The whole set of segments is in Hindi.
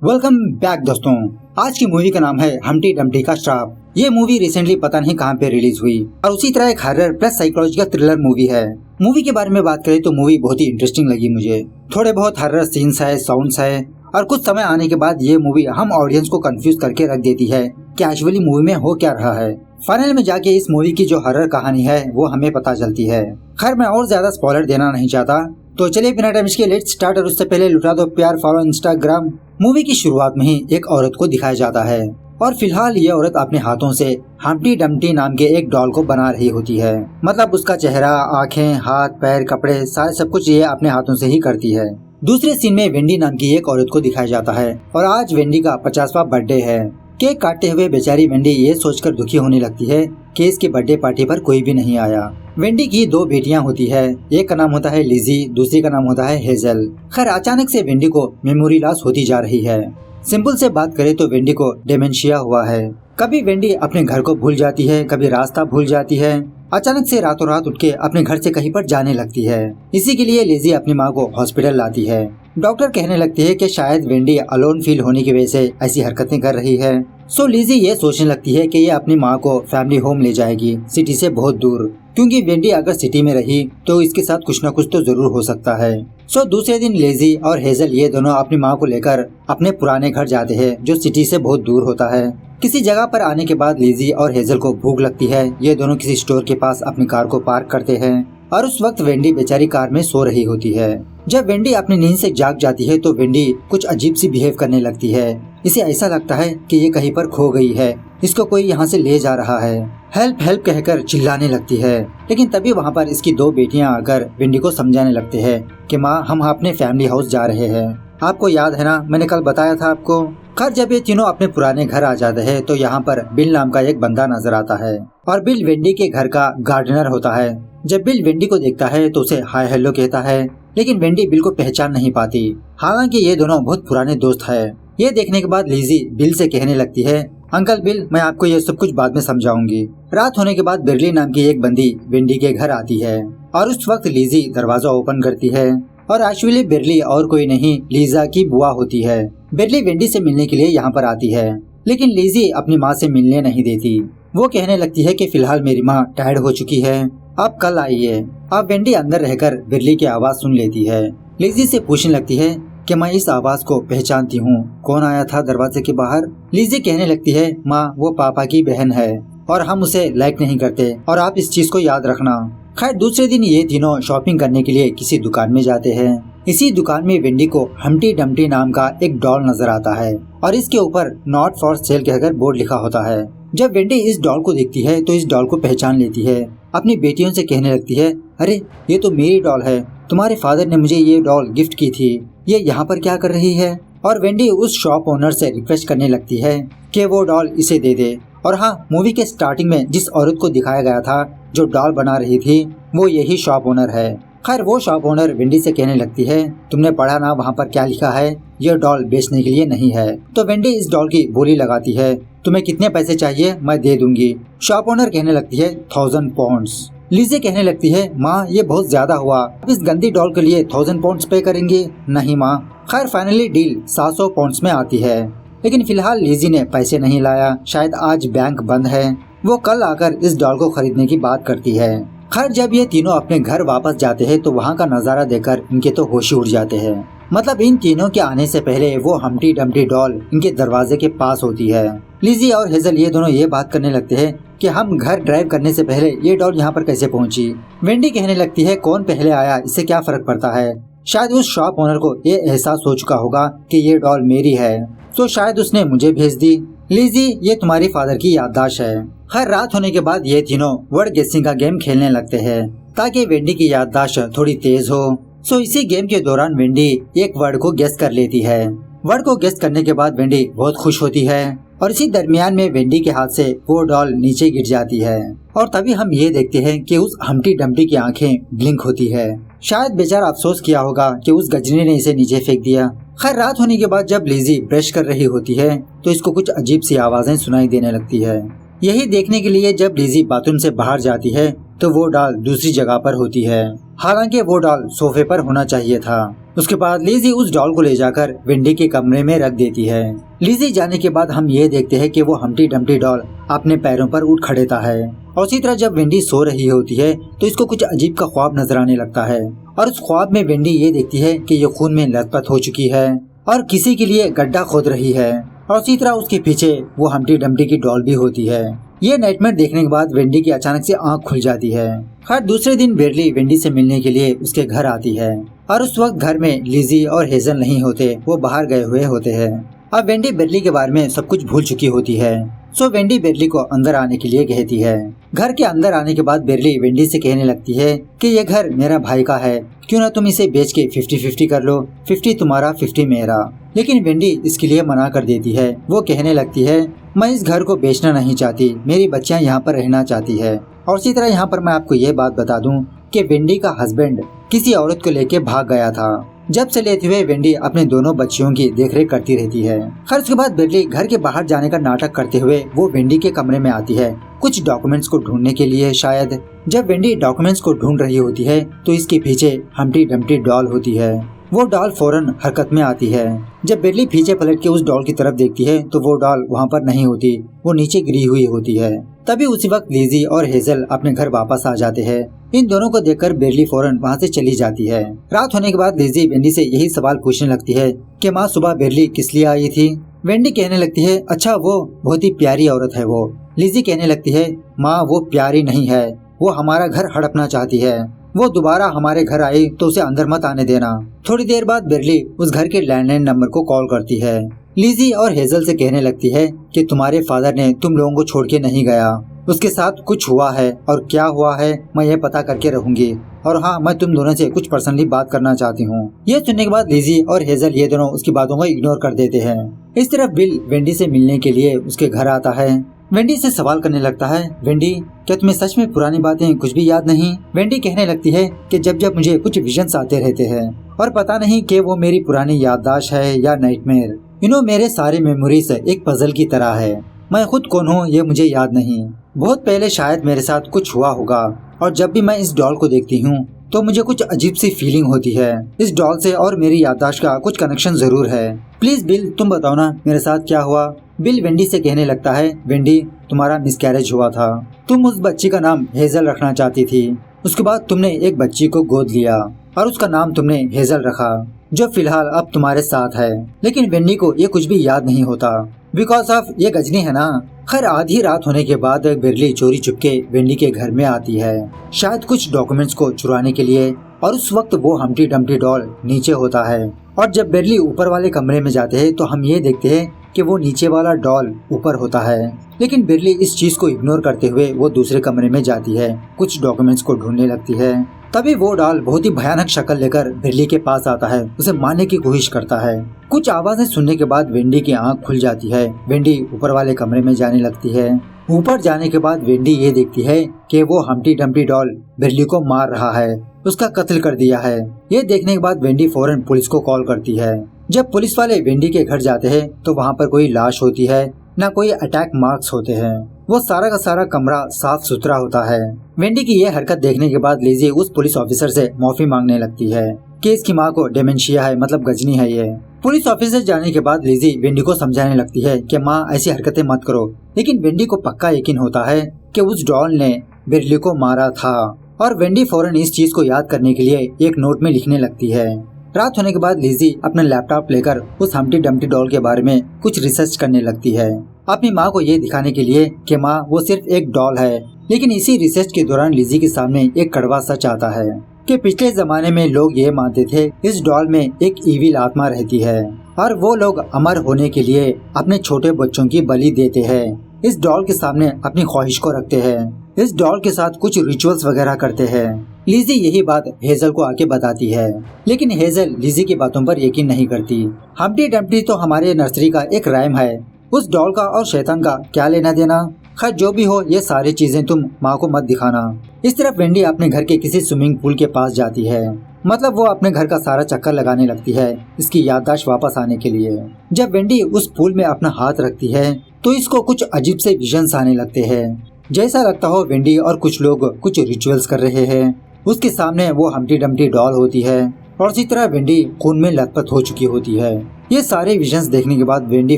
वेलकम बैक दोस्तों। आज की मूवी का नाम है हम्टी डम्टी का श्राप। ये मूवी रिसेंटली पता नहीं कहां पे रिलीज हुई और उसी तरह एक horror plus psychological thriller movie है। मूवी के बारे में बात करें तो मूवी बहुत ही इंटरेस्टिंग लगी मुझे। थोड़े बहुत हॉरर सीन्स है, साउंड्स है और कुछ समय आने के बाद ये मूवी हम ऑडियंस को कंफ्यूज करके रख देती है कि एक्चुअली मूवी में हो क्या रहा है। फाइनल में जाके इस मूवी की जो हॉरर कहानी है वो हमें पता चलती है। खैर मैं और ज्यादा स्पॉइलर देना नहीं चाहता, तो चलिए बिना टाइम इसके लेट्स स्टार्ट। और उससे पहले लुटा दो प्यार, फॉलो इंस्टाग्राम। मूवी की शुरुआत में ही एक औरत को दिखाया जाता है और फिलहाल ये औरत अपने हाथों से हम्टी डम्टी नाम के एक डॉल को बना रही होती है। मतलब उसका चेहरा, आंखें, हाथ, पैर, कपड़े सारे सब कुछ ये अपने हाथों से ही करती है। दूसरे सीन में वेंडी नाम की एक औरत को दिखाया जाता है और आज वेंडी का 50वां बर्थडे है। केक काटते हुए बेचारी वेंडी ये सोचकर दुखी होने लगती है कि इसके बर्थडे पार्टी पर कोई भी नहीं आया। वेंडी की 2 बेटियां होती है, एक का नाम होता है लिजी, दूसरी का नाम होता है हेजल। खैर अचानक से वेंडी को मेमोरी लॉस होती जा रही है। सिंपल से बात करें तो वेंडी को डिमेंशिया हुआ है। कभी वेंडी अपने घर को भूल जाती है, कभी रास्ता भूल जाती है। अचानक से रातों रात उठ के अपने घर से कहीं पर जाने लगती है। इसी के लिए लिजी अपनी माँ को हॉस्पिटल लाती है। डॉक्टर कहने लगती है कि शायद वेंडी अलोन फील होने की वजह से ऐसी हरकतें कर रही है। सो लिजी ये सोचने लगती है कि ये अपनी माँ को फैमिली होम ले जाएगी, सिटी से बहुत दूर, क्योंकि वेंडी अगर सिटी में रही तो इसके साथ कुछ न कुछ तो जरूर हो सकता है। सो दूसरे दिन लिजी और हेजल ये दोनों अपनी माँ को लेकर अपने पुराने घर जाते हैं जो सिटी से बहुत दूर होता है। किसी जगह पर आने के बाद लिजी और हेजल को भूख लगती है। ये दोनों किसी स्टोर के पास अपनी कार को पार्क करते हैं और उस वक्त वेंडी बेचारी कार में सो रही होती है। जब वेंडी अपनी नींद से जाग जाती है तो वेंडी कुछ अजीब सी बिहेव करने लगती है। इसे ऐसा लगता है कि ये कहीं पर खो गई है, इसको कोई यहाँ से ले जा रहा है। हेल्प हेल्प कहकर चिल्लाने लगती है। लेकिन तभी वहाँ पर इसकी 2 बेटियां आकर वेंडी को समझाने लगते हैं कि माँ हम अपने फैमिली हाउस जा रहे हैं। आपको याद है ना, मैंने कल बताया था आपको। खैर जब ये तीनों अपने पुराने घर आ जाते हैं तो यहाँ पर बिल नाम का एक बंदा नजर आता है और बिल वेंडी के घर का गार्डनर होता है। जब बिल वेंडी को देखता है तो उसे हाय हेलो कहता है, लेकिन वेंडी बिल को पहचान नहीं पाती। हालांकि ये दोनों बहुत पुराने दोस्त है। ये देखने के बाद लिजी बिल से कहने लगती है, अंकल बिल मैं आपको ये सब कुछ बाद में समझाऊंगी। रात होने के बाद बिरली नाम की एक बंदी वेंडी के घर आती है और उस वक्त लिजी दरवाजा ओपन करती है और एक्चुअली बिरली और कोई नहीं लीजा की बुआ होती है। बिरली वेंडी से मिलने के लिए यहाँ पर आती है, लेकिन लिजी अपनी माँ से मिलने नहीं देती। वो कहने लगती है कि फिलहाल मेरी माँ टायर्ड हो चुकी है, आप कल आइए। अब वेंडी अंदर रहकर बिरली की आवाज सुन लेती है। लिजी से पूछने लगती है कि मैं इस आवाज को पहचानती हूँ, कौन आया था दरवाजे के बाहर। लिजी कहने लगती है, माँ वो पापा की बहन है और हम उसे लाइक नहीं करते और आप इस चीज को याद रखना। खैर दूसरे दिन ये तीनों शॉपिंग करने के लिए किसी दुकान में जाते हैं। इसी दुकान में वेंडी को हम्टी डम्टी नाम का एक डॉल नजर आता है और इसके ऊपर नॉट फॉर सेल कहकर बोर्ड लिखा होता है। जब वेंडी इस डॉल को देखती है तो इस डॉल को पहचान लेती है। अपनी बेटियों से कहने लगती है, अरे ये तो मेरी डॉल है, तुम्हारे फादर ने मुझे ये डॉल गिफ्ट की थी, ये यहाँ पर क्या कर रही है। और वेंडी उस शॉप ओनर से रिक्वेस्ट करने लगती है कि वो डॉल इसे दे दे। और हाँ, मूवी के स्टार्टिंग में जिस औरत को दिखाया गया था जो डॉल बना रही थी वो यही शॉप ओनर है। खैर वो शॉप ओनर वेंडी से कहने लगती है, तुमने पढ़ा ना वहाँ पर क्या लिखा है, ये डॉल बेचने के लिए नहीं है। तो वेंडी इस डॉल की बोली लगाती है, तुम्हें कितने पैसे चाहिए मैं दे दूंगी। शॉप ओनर कहने लगती है 1000 पाउंड्स। लिजी कहने लगती है, माँ ये बहुत ज्यादा हुआ, अब इस गंदी डॉल के लिए 1000 पाउंड्स पे करेंगे। नहीं माँ। खैर फाइनली डील 700 पाउंड्स में आती है, लेकिन फिलहाल लिजी ने पैसे नहीं लाया, शायद आज बैंक बंद है। वो कल आकर इस डॉल को खरीदने की बात करती है। खैर जब ये तीनों अपने घर वापस जाते हैं तो वहाँ का नजारा देखकर इनके तो होश उड़ जाते हैं। मतलब इन तीनों के आने से पहले वो हम्टी डम्टी डॉल इनके दरवाजे के पास होती है। लिजी और हेजल ये दोनों ये बात करने लगते हैं कि हम घर ड्राइव करने से पहले ये डॉल यहाँ पर कैसे पहुँची। वेंडी कहने लगती है, कौन पहले आया इससे क्या फर्क पड़ता है, शायद उस शॉप ओनर को ये एहसास हो चुका होगा कि ये डॉल मेरी है, तो शायद उसने मुझे भेज दी। लिजी ये तुम्हारी फादर की याददाश्त है। खैर रात होने के बाद ये तीनों वर्ड गेसिंग का गेम खेलने लगते हैं ताकि वेंडी की याददाश्त थोड़ी तेज हो। सो इसी गेम के दौरान वेंडी एक वर्ड को गेस कर लेती है। वर्ड को गेस करने के बाद वेंडी बहुत खुश होती है और इसी दरमियान में वेंडी के हाथ से वो डॉल नीचे गिर जाती है और तभी हम ये देखते हैं कि उस हम्टी डम्टी की आंखें ब्लिंक होती है। शायद बेचारा अफसोस किया होगा कि उस गजनी ने इसे नीचे फेंक दिया। खैर रात होने के बाद जब लिजी ब्रश कर रही होती है तो इसको कुछ अजीब सी आवाजें सुनाई देने लगती है। यही देखने के लिए जब लिजी बाथरूम से बाहर जाती है तो वो डॉल दूसरी जगह पर होती है। हालांकि वो डॉल सोफे पर होना चाहिए था। उसके बाद लिज़ी उस डॉल को ले जाकर वेंडी के कमरे में रख देती है। लिज़ी जाने के बाद हम ये देखते हैं कि वो हम्टी डम्टी डॉल अपने पैरों पर उठ खड़ेता है और उसी तरह जब वेंडी सो रही होती है तो इसको कुछ अजीब का ख्वाब नजर आने लगता है और उस ख्वाब में वेंडी ये देखती है कि ये खून में लथपथ हो चुकी है और किसी के लिए गड्ढा खोद रही है और उसी तरह उसके पीछे वो हम्टी डम्टी की डॉल भी होती है। ये नाइटमेयर देखने के बाद वेंडी की अचानक से आंख खुल जाती है। हर दूसरे दिन बेरली वेंडी से मिलने के लिए उसके घर आती है और उस वक्त घर में लिज़ी और हेजल नहीं होते, वो बाहर गए हुए होते हैं। अब वेंडी बेरली के बारे में सब कुछ भूल चुकी होती है। सो वेंडी बेरली को अंदर आने के लिए कहती है। घर के अंदर आने के बाद बेरली वेंडी से कहने लगती है कि ये घर मेरा भाई का है, क्यों ना तुम इसे बेच के 50-50 कर लो, 50 तुम्हारा 50 मेरा। लेकिन वेंडी इसके लिए मना कर देती है। वो कहने लगती है मैं इस घर को बेचना नहीं चाहती, मेरी बच्चियां यहाँ पर रहना चाहती है। और इसी तरह यहाँ पर मैं आपको ये बात बता दूं कि वेंडी का हस्बैंड किसी औरत को लेके भाग गया था। जब से लेते हुए वेंडी अपने दोनों बच्चियों की देखरेख करती रहती है। खैर उसके बाद बेरली घर के बाहर जाने का नाटक करते हुए वो वेंडी के कमरे में आती है, कुछ डॉक्यूमेंट्स को ढूंढने के लिए शायद। जब वेंडी डॉक्यूमेंट्स को ढूंढ रही होती है तो इसके पीछे हम्टी डम्टी डॉल होती है। वो डॉल फौरन हरकत में आती है। जब बेरली पीछे पलट के उस डॉल की तरफ देखती है तो वो डॉल वहाँ पर नहीं होती, वो नीचे गिरी हुई होती है। तभी उसी वक्त लिज़ी और हेजल अपने घर वापस आ जाते हैं। इन दोनों को देखकर बेरली फौरन वहाँ से चली जाती है। रात होने के बाद लिज़ी वेंडी से यही सवाल पूछने लगती है कि माँ सुबह बेरली किस लिए आई थी। वेंडी कहने लगती है अच्छा वो बहुत ही प्यारी औरत है वो। लिज़ी कहने लगती है माँ वो प्यारी नहीं है, वो हमारा घर हड़पना चाहती है, वो दोबारा हमारे घर आई तो उसे अंदर मत आने देना। थोड़ी देर बाद बेरली उस घर के लैंडलाइन नंबर को कॉल करती है। लिज़ी और हेजल से कहने लगती है कि तुम्हारे फादर ने तुम लोगों को छोड़ के नहीं गया, उसके साथ कुछ हुआ है और क्या हुआ है मैं ये पता करके रहूंगी। और हाँ, मैं तुम दोनों से कुछ पर्सनली बात करना चाहती हूँ। ये सुनने के बाद लिज़ी और हेजल ये दोनों उसकी बातों को इग्नोर कर देते हैं। इस तरफ बिल वेंडी से मिलने के लिए उसके घर आता है। वेंडी से सवाल करने लगता है वेंडी क्या तुम्हें सच में पुरानी बातें कुछ भी याद नहीं। वेंडी कहने लगती है कि जब जब मुझे कुछ विजन्स आते रहते हैं और पता नहीं कि वो मेरी पुरानी याददाश्त है या नाइटमेयर। मेरे सारे मेमोरीज एक पजल की तरह है, मैं खुद कौन हूँ ये मुझे याद नहीं। बहुत पहले शायद मेरे साथ कुछ हुआ होगा और जब भी मैं इस डॉल को देखती हूँ तो मुझे कुछ अजीब सी फीलिंग होती है। इस डॉल से और मेरी याददाश्त का कुछ कनेक्शन जरूर है। प्लीज बिल तुम बताओ ना मेरे साथ क्या हुआ। बिल वेंडी से कहने लगता है वेंडी तुम्हारा मिसकैरेज हुआ था, तुम उस बच्ची का नाम हेजल रखना चाहती थी। उसके बाद तुमने एक बच्ची को गोद लिया और उसका नाम तुमने हेजल रखा, जो फिलहाल अब तुम्हारे साथ है। लेकिन वेंडी को ये कुछ भी याद नहीं होता बिकॉज ऑफ ये गजनी है ना। खैर आधी रात होने के बाद बेरली चोरी चुपके वेंडी के घर में आती है, शायद कुछ डॉक्यूमेंट्स को चुराने के लिए। और उस वक्त वो हम्टी डम्टी डॉल नीचे होता है और जब बेरली ऊपर वाले कमरे में जाते हैं तो हम ये देखते हैं कि वो नीचे वाला डॉल ऊपर होता है। लेकिन बेरली इस चीज को इग्नोर करते हुए वो दूसरे कमरे में जाती है, कुछ डॉक्यूमेंट्स को ढूंढने लगती है। तभी वो डॉल बहुत ही भयानक शक्ल लेकर बेरली के पास आता है, उसे मारने की कोशिश करता है। कुछ आवाजें सुनने के बाद वेंडी की आंख खुल जाती है। वेंडी ऊपर वाले कमरे में जाने लगती है। ऊपर जाने के बाद वेंडी ये देखती है कि वो हम्टी डम्टी डॉल बेरली को मार रहा है, उसका कत्ल कर दिया है। ये देखने के बाद वेंडी फौरन पुलिस को कॉल करती है। जब पुलिस वाले वेंडी के घर जाते हैं तो वहाँ पर कोई लाश होती है, न कोई अटैक मार्क्स होते हैं। वो सारा का सारा कमरा साफ सुथरा होता है। वेंडी की ये हरकत देखने के बाद लिज़ी उस पुलिस ऑफिसर से माफी मांगने लगती है कि इसकी माँ को डेमेंशिया है, मतलब गजनी है ये। पुलिस ऑफिसर जाने के बाद लिज़ी वेंडी को समझाने लगती है कि माँ ऐसी हरकतें मत करो। लेकिन वेंडी को पक्का यकीन होता है कि उस डॉल ने बेरली को मारा था और वेंडी फौरन इस चीज को याद करने के लिए एक नोट में लिखने लगती है। रात होने के बाद लिज़ी अपना लैपटॉप लेकर उस हम्टी डम्टी डॉल के बारे में कुछ रिसर्च करने लगती है, अपनी माँ को ये दिखाने के लिए कि माँ वो सिर्फ एक डॉल है। लेकिन इसी रिसर्च के दौरान लिज़ी के सामने एक कड़वा सच आता है कि पिछले जमाने में लोग ये मानते थे इस डॉल में एक ईविल आत्मा रहती है और वो लोग अमर होने के लिए अपने छोटे बच्चों की बलि देते हैं, इस डॉल के सामने अपनी ख्वाहिश को रखते हैं, इस डॉल के साथ कुछ रिचुअल्स वगैरह करते हैं। लिज़ी यही बात हेजल को आके बताती है, लेकिन हेजल लिज़ी की बातों पर यकीन नहीं करती। हम्टी डम्टी तो हमारे नर्सरी का एक राइम है, उस डॉल का और शैतान का क्या लेना देना। खैर जो भी हो, ये सारी चीजें तुम माँ को मत दिखाना। इस तरफ वेंडी अपने घर के किसी स्विमिंग पूल के पास जाती है, मतलब वो अपने घर का सारा चक्कर लगाने लगती है इसकी याददाश्त वापस आने के लिए। जब वेंडी उस पूल में अपना हाथ रखती है तो इसको कुछ अजीब से विजन्स आने लगते हैं, जैसा लगता हो वेंडी और कुछ लोग कुछ रिचुअल्स कर रहे हैं। उसके सामने वो हम्टी डम्टी डॉल होती है और इसी तरह वेंडी खून में लथपथ हो चुकी होती है। ये सारे विजन्स देखने के बाद वेंडी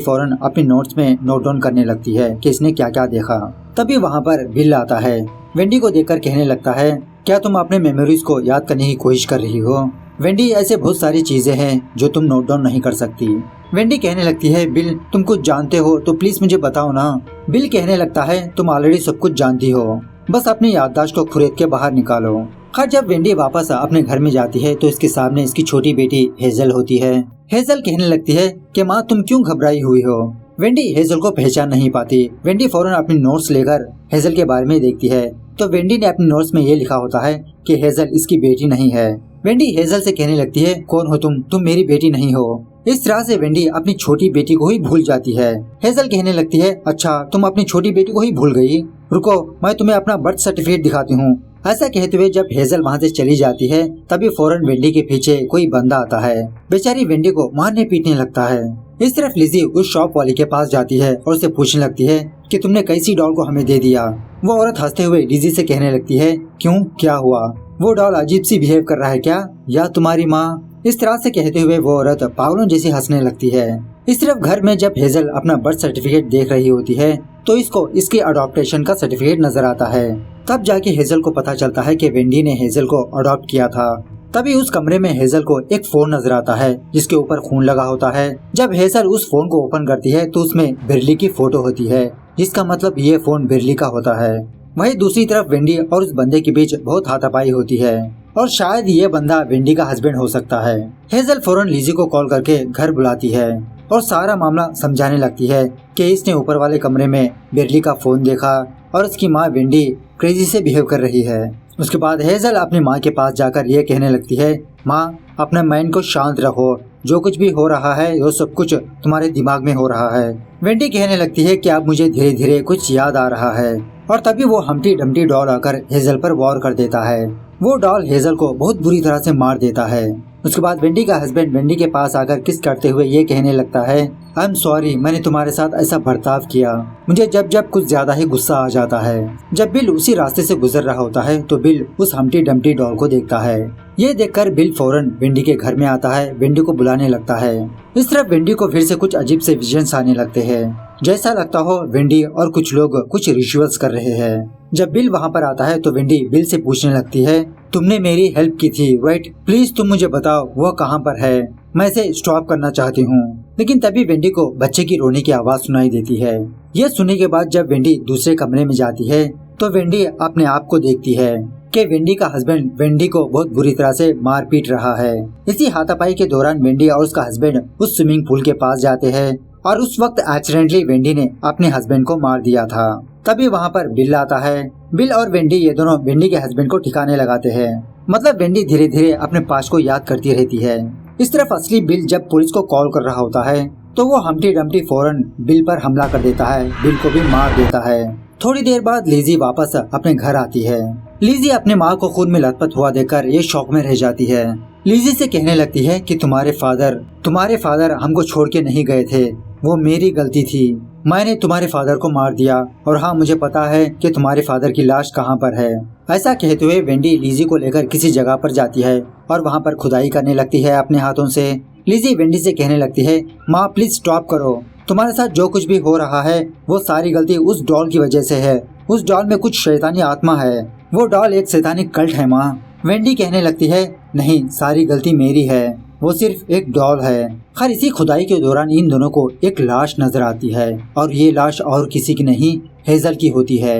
फौरन अपने नोट्स में नोट डाउन करने लगती है कि इसने क्या क्या देखा। तभी वहाँ पर बिल आता है। वेंडी को देखकर कहने लगता है, क्या तुम अपने मेमोरीज को याद करने की कोशिश कर रही हो? वेंडी, ऐसे बहुत सारी चीजें हैं जो तुम नोट डाउन नहीं कर सकती। वेंडी कहने लगती है, बिल तुम कुछ जानते हो तो प्लीज मुझे बताओ ना। बिल कहने लगता है, तुम ऑलरेडी सब कुछ जानती हो, बस अपनी याददाश्त को खुरेद के बाहर निकालो। खैर जब वेंडी वापस अपने घर में जाती है तो इसके सामने इसकी छोटी बेटी हेजल होती है। हेजल कहने लगती है कि माँ तुम क्यों घबराई हुई हो? वेंडी हेजल को पहचान नहीं पाती। वेंडी फौरन अपनी नोट्स लेकर हेजल के बारे में देखती है तो वेंडी ने अपने नोट्स में ये लिखा होता है कि हेजल इसकी बेटी नहीं है। वेंडी हेजल से कहने लगती है, कौन हो तुम मेरी बेटी नहीं हो। इस तरह से वेंडी अपनी छोटी बेटी को ही भूल जाती है। हेजल कहने लगती है, अच्छा तुम अपनी छोटी बेटी को ही भूल गई, रुको मैं तुम्हें अपना बर्थ सर्टिफिकेट दिखाती हूँ। ऐसा कहते हुए जब हेजल वहाँ से चली जाती है तभी फौरन वेंडी के पीछे कोई बंदा आता है। बेचारी वेंडी को मारने पीटने लगता है। इस तरफ लिजी उस शॉप वाली के पास जाती है और उसे पूछने लगती है कि तुमने कैसी डॉल को हमें दे दिया। वो औरत हंसते हुए लिजी से कहने लगती है, क्यों क्या हुआ? वो डॉल अजीब सी बिहेव कर रहा है क्या, या तुम्हारी माँ? इस तरह से कहते हुए वो औरत पागलों जैसी हंसने लगती है। इस तरफ घर में जब हेजल अपना बर्थ सर्टिफिकेट देख रही होती है तो इसको इसके अडॉप्टेशन का सर्टिफिकेट नजर आता है। तब जाके हेजल को पता चलता है कि वेंडी ने हेजल को अडॉप्ट किया था। तभी उस कमरे में हेजल को एक फोन नजर आता है जिसके ऊपर खून लगा होता है। जब हेजल उस फोन को ओपन करती है तो उसमें बिरली की फोटो होती है, जिसका मतलब ये फोन बिरली का होता है। वहीं दूसरी तरफ वेंडी और उस बंदे के बीच बहुत हाथापाई होती है और शायद ये बंदा वेंडी का हस्बैंड हो सकता है। हेजल फौरन लिजी को कॉल करके घर बुलाती है और सारा मामला समझाने लगती है कि इसने ऊपर वाले कमरे में बिरली का फोन देखा और उसकी माँ वेंडी क्रेजी से बिहेव कर रही है। उसके बाद हेजल अपनी माँ के पास जाकर ये कहने लगती है, माँ अपने माइंड को शांत रखो, जो कुछ भी हो रहा है वो सब कुछ तुम्हारे दिमाग में हो रहा है। वेंडी कहने लगती है कि अब मुझे धीरे धीरे कुछ याद आ रहा है और तभी वो हम्टी डम्टी डॉल आकर हेजल पर वॉर कर देता है। वो डॉल हेजल को बहुत बुरी तरह से मार देता है। उसके बाद वेंडी का हस्बैंड वेंडी के पास आकर किस करते हुए ये कहने लगता है, आई एम सॉरी मैंने तुम्हारे साथ ऐसा बर्ताव किया, मुझे जब जब कुछ ज्यादा ही गुस्सा आ जाता है। जब बिल उसी रास्ते से गुजर रहा होता है तो बिल उस हम्टी डम्टी डॉल को देखता है। ये देखकर बिल फौरन वेंडी के घर में आता है, वेंडी को बुलाने लगता है। इस तरफ वेंडी को फिर से कुछ अजीब से विजन्स आने लगते हैं, जैसा लगता हो वेंडी और कुछ लोग कुछ रिचुअल्स कर रहे हैं। जब बिल वहाँ पर आता है तो वेंडी बिल से पूछने लगती है, तुमने मेरी हेल्प की थी, वेट प्लीज तुम मुझे बताओ वो कहाँ पर है, मैं इसे स्टॉप करना चाहती हूँ। लेकिन तभी वेंडी को बच्चे की रोने की आवाज सुनाई देती है। यह सुनने के बाद जब वेंडी दूसरे कमरे में जाती है तो वेंडी अपने आप को देखती है कि वेंडी का हस्बैंड वेंडी को बहुत बुरी तरह से मार पीट रहा है। इसी हाथापाई के दौरान वेंडी और उसका हस्बैंड उस स्विमिंग पूल के पास जाते हैं और उस वक्त एक्सीडेंटली वेंडी ने अपने हस्बैंड को मार दिया था। तभी वहाँ पर बिल आता है। बिल और वेंडी ये दोनों वेंडी के हस्बैंड को ठिकाने लगाते हैं। मतलब वेंडी धीरे धीरे अपने पास्ट को याद करती रहती है। इस तरफ असली बिल जब पुलिस को कॉल कर रहा होता है तो वो हम्टी डम्टी फौरन बिल पर हमला कर देता है, बिल को भी मार देता है। थोड़ी देर बाद लिजी वापस अपने घर आती है। लिजी अपने माँ को खून में लथपथ हुआ देखकर ये शौक में रह जाती है। लिजी से कहने लगती है कि तुम्हारे फादर हमको छोड़ के नहीं गए थे, वो मेरी गलती थी, मैंने तुम्हारे फादर को मार दिया और हाँ मुझे पता है कि तुम्हारे फादर की लाश कहाँ पर है। ऐसा कहते हुए वेंडी लिजी को लेकर किसी जगह पर जाती है और वहाँ पर खुदाई करने लगती है अपने हाथों से। लिजी वेंडी से कहने लगती है, माँ प्लीज स्टॉप करो, तुम्हारे साथ जो कुछ भी हो रहा है वो सारी गलती उस डॉल की वजह से है। उस डॉल में कुछ शैतानी आत्मा है, वो डॉल एक शैतानी कल्ट है माँ। वेंडी कहने लगती है, नहीं सारी गलती मेरी है, वो सिर्फ एक डॉल है। खैर इसी खुदाई के दौरान इन दोनों को एक लाश नजर आती है और ये लाश और किसी की नहीं हेजल की होती है।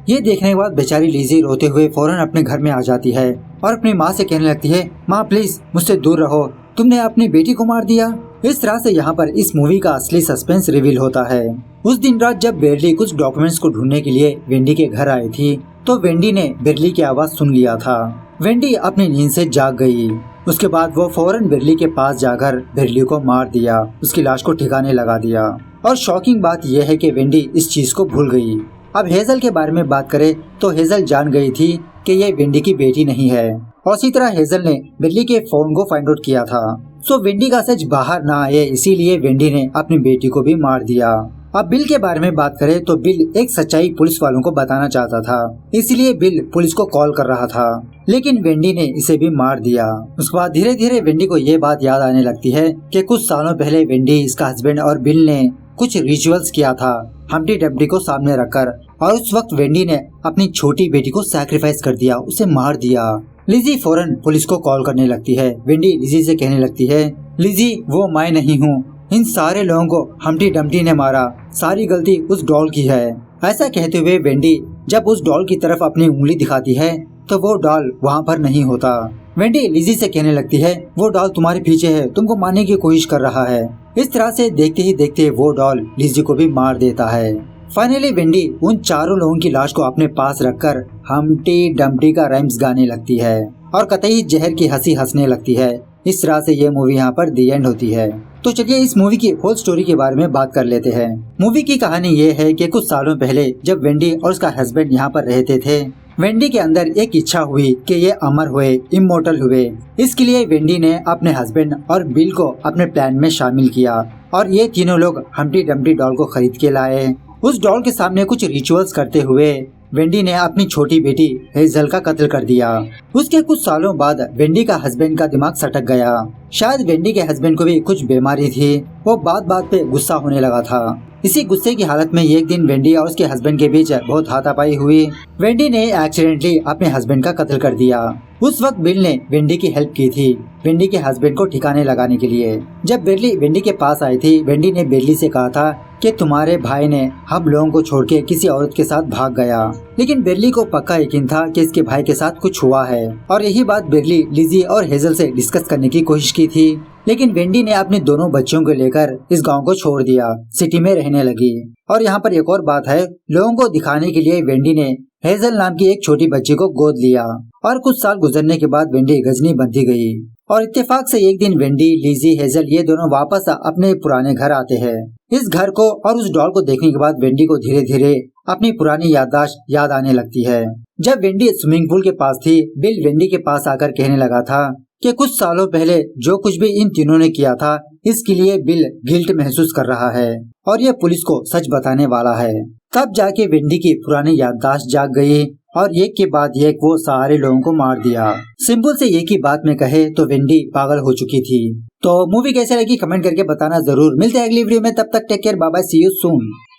ये देखने के बाद बेचारी लिजी रोते हुए फौरन अपने घर में आ जाती है और अपनी माँ से कहने लगती है, माँ प्लीज मुझसे दूर रहो, तुमने अपनी बेटी को मार दिया। इस तरह से यहाँ पर इस मूवी का असली सस्पेंस रिवील होता है। उस दिन रात जब बेरली कुछ डॉक्यूमेंट्स को ढूंढने के लिए वेंडी के घर आई थी तो वेंडी ने बेरली की आवाज सुन लिया था। वेंडी अपनी नींद से जाग गई। उसके बाद वो फौरन बेरली के पास जाकर बेरली को मार दिया, उसकी लाश को ठिकाने लगा दिया। और शॉकिंग बात यह है कि वेंडी इस चीज को भूल गई। अब हेजल के बारे में बात करें तो हेजल जान गई थी कि ये वेंडी की बेटी नहीं है और इसी तरह हेजल ने बेरली के फोन को फाइंड आउट किया था। सो वेंडी का सच बाहर ना आए इसीलिए वेंडी ने अपनी बेटी को भी मार दिया। अब बिल के बारे में बात करें तो बिल एक सच्चाई पुलिस वालों को बताना चाहता था, इसलिए बिल पुलिस को कॉल कर रहा था, लेकिन वेंडी ने इसे भी मार दिया। उसके बाद धीरे धीरे वेंडी को ये बात याद आने लगती है कि कुछ सालों पहले वेंडी, इसका हस्बैंड और बिल ने कुछ रिचुअल्स किया था हम्टी डम्टी को सामने रखकर, और उस वक्त वेंडी ने अपनी छोटी बेटी को सैक्रिफाइस कर दिया, उसे मार दिया। लिजी फौरन पुलिस को कॉल करने लगती है। वेंडी लिजी से कहने लगती है, लिजी वो मैं नहीं हूँ, इन सारे लोगों को हम्टी डम्टी ने मारा, सारी गलती उस डॉल की है। ऐसा कहते हुए वेंडी जब उस डॉल की तरफ अपनी उंगली दिखाती है तो वो डॉल वहाँ पर नहीं होता। वेंडी लिजी से कहने लगती है, वो डॉल तुम्हारे पीछे है, तुमको मारने की कोशिश कर रहा है। इस तरह से देखते ही देखते वो डॉल लिजी को भी मार देता है। फाइनली वेंडी उन चारों लोगों की लाश को अपने पास रखकर हम्टी डम्टी का राइम्स गाने लगती है और कतई जहर की हंसी हंसने लगती है। इस तरह से ये मूवी यहाँ पर दी एंड होती है। तो चलिए इस मूवी की होल स्टोरी के बारे में बात कर लेते हैं। मूवी की कहानी ये है कि कुछ सालों पहले जब वेंडी और उसका हस्बैंड यहाँ पर रहते थे, वेंडी के अंदर एक इच्छा हुई कि ये अमर हुए, इमोर्टल हुए। इसके लिए वेंडी ने अपने हस्बैंड और बिल को अपने प्लान में शामिल किया और ये तीनों लोग हम्टी डम्टी डॉल को खरीद के लाए। उस डॉल के सामने कुछ रिचुअल्स करते हुए वेंडी ने अपनी छोटी बेटी हेजल का कत्ल कर दिया। उसके कुछ सालों बाद वेंडी का हस्बैंड का दिमाग सटक गया। शायद वेंडी के हस्बैंड को भी कुछ बीमारी थी, वो बात बात पे गुस्सा होने लगा था। इसी गुस्से की हालत में एक दिन वेंडी और उसके हस्बैंड के बीच बहुत हाथापाई हुई। वेंडी ने एक्सीडेंटली अपने हस्बैंड का कत्ल कर दिया। उस वक्त बिल ने वेंडी की हेल्प की थी वेंडी के हस्बैंड को ठिकाने लगाने के लिए। जब बेरली वेंडी के पास आई थी, वेंडी ने बेरली से कहा था कि तुम्हारे भाई ने हम लोगों को छोड़ के किसी औरत के साथ भाग गया। लेकिन बेरली को पक्का यकीन था कि इसके भाई के साथ कुछ हुआ है और यही बात बेरली लिजी और हेजल से डिस्कस करने की कोशिश की थी। लेकिन वेंडी ने अपने दोनों बच्चों को लेकर इस गांव को छोड़ दिया, सिटी में रहने लगी। और यहाँ पर एक और बात है, लोगों को दिखाने के लिए वेंडी ने हेजल नाम की एक छोटी बच्ची को गोद लिया और कुछ साल गुजरने के बाद वेंडी गजनी बनती गई। और इत्तेफाक से एक दिन वेंडी, लिजी, हेजल ये दोनों वापस अपने पुराने घर आते हैं। इस घर को और उस डॉल को देखने के बाद वेंडी को धीरे धीरे अपनी पुरानी याददाश्त याद आने लगती है। जब वेंडी स्विमिंग पूल के पास थी, बिल वेंडी के पास आकर कहने लगा था कि कुछ सालों पहले जो कुछ भी इन तीनों ने किया था, इसके लिए बिल गिल्ट महसूस कर रहा है और ये पुलिस को सच बताने वाला है। तब जाके वेंडी की पुरानी याददाश्त जाग गई और एक के बाद एक वो सारे लोगों को मार दिया। सिंपल से एक ही बात में कहे तो वेंडी पागल हो चुकी थी। तो मूवी कैसे लगी कमेंट करके बताना जरूर। मिलते हैं अगली वीडियो में, तब तक take care, bye bye, see you soon.